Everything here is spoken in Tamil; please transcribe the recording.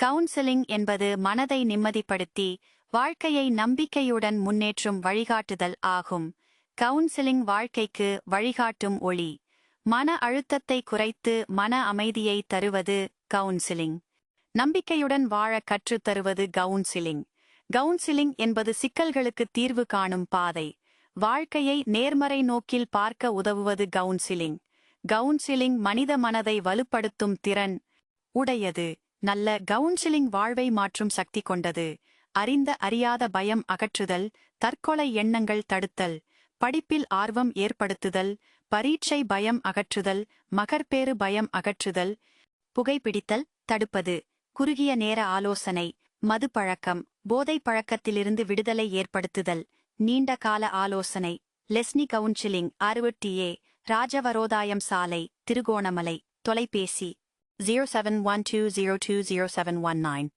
கவுன்சிலிங் என்பது மனதை நிம்மதிப்படுத்தி வாழ்க்கையை நம்பிக்கையுடன் முன்னேற்றும் வழிகாட்டுதல் ஆகும். கவுன்சிலிங் வாழ்க்கைக்கு வழிகாட்டும் ஒளி. மன அழுத்தத்தை குறைத்து மன அமைதியை தருவது கவுன்சிலிங். நம்பிக்கையுடன் வாழ கற்றுத் தருவது கவுன்சிலிங். கவுன்சிலிங் என்பது சிக்கல்களுக்கு தீர்வு காணும் பாதை. வாழ்க்கையை நேர்மறை நோக்கில் பார்க்க உதவுவது கவுன்சிலிங். கவுன்சிலிங் மனித மனதை வலுப்படுத்தும் திறன் உடையது. நல்ல கவுன்சிலிங் வாழ்வை மாற்றும் சக்தி கொண்டது. அறிந்த அறியாத பயம் அகற்றுதல், தற்கொலை எண்ணங்கள் தடுத்தல், படிப்பில் ஆர்வம் ஏற்படுத்துதல், பரீட்சை பயம் அகற்றுதல், மகப்பேறு பயம் அகற்றுதல், புகைப்பிடித்தல் தடுப்பது, குறுகிய நேர ஆலோசனை, மது பழக்கம், போதை பழக்கத்திலிருந்து விடுதலை ஏற்படுத்துதல், நீண்ட கால ஆலோசனை. லெஸ்னி கவுன்சிலிங் 60A, ராஜவரோதாயம் சாலை, திருகோணமலை. தொலைபேசி 0712020719.